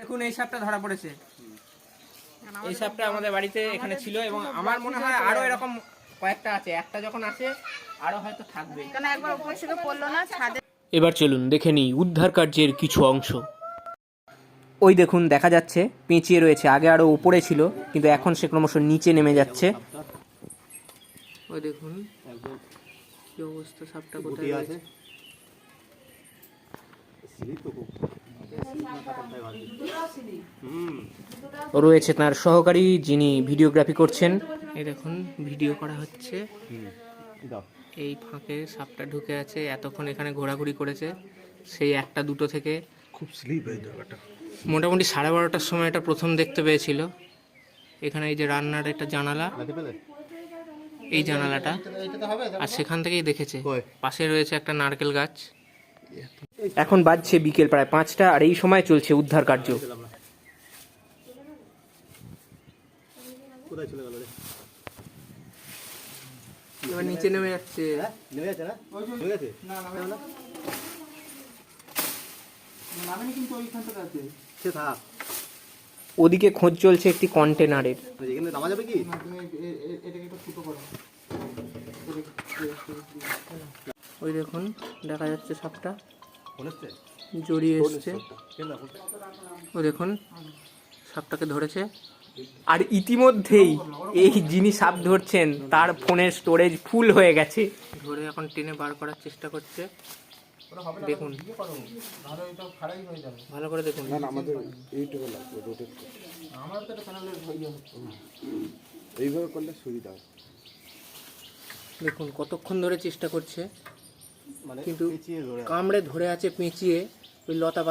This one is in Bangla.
দেখুন এই সাপটা ধরা পড়েছে। এই সাপটা আমাদের বাড়িতে এখানে ছিল এবং আমার মনে হয় আরো এরকম কয়েকটা আছে। একটা যখন আসে আরো হয়তো থাকবে। কেন একবার উপরে থেকে পড়লো না ছাদে। এবার চলুন দেখে নিই উদ্ধার কার্যের কিছু অংশ। ওই দেখুন দেখা যাচ্ছে পেঁচিয়ে রয়েছে, আগে আরো উপরে ছিল কিন্তু এখন সে ক্রমশ নিচে নেমে যাচ্ছে। ওই দেখুন কি অবস্থা, সাপটা কোথায় আছে। রয়েছে তার সহকারী যিনি ভিডিওগ্রাফি করছেন। এই দেখুন ভিডিও করা হচ্ছে। এই ফাঁকে সাপটা ঢুকে আছে, এতক্ষণ এখানে ঘোরাঘুরি করেছে সেই একটা দুটো থেকে। খুব স্লিপ এই জায়গাটা। মোটামুটি 12:30টার সময় এটা প্রথম দেখতে পেয়েছিল। এখানে এই যে রান্নার একটা জানালা, এই জানালাটা, আর সেখান থেকেই দেখেছে। পাশে রয়েছে একটা নারকেল গাছ। এখন বাজছে বিকেল প্রায় 5টা, আর এই সময় চলছে উদ্ধার কার্য। এবার নিচে নেমে যাচ্ছে। ওদিকে খোঁজ চলছে একটি কন্টেনারের। ওই দেখুন দেখা যাচ্ছে সাপটা জড়িয়ে এসছে। ওই দেখুন সাপটাকে ধরেছে, আর ইতিমধ্যেই এই যিনি সাপ ধরছেন তার ফোনের স্টোরেজ ফুল হয়ে গেছে। ধরে এখন টেনে বার করার চেষ্টা করছে। দেখুন ভালো করে দেখুন। এইভাবে করলে সুবিধা। দেখুন কতক্ষণ ধরে চেষ্টা করছে, কিন্তু কামড়ে ধরে আছে পেঁচিয়ে ওই লতা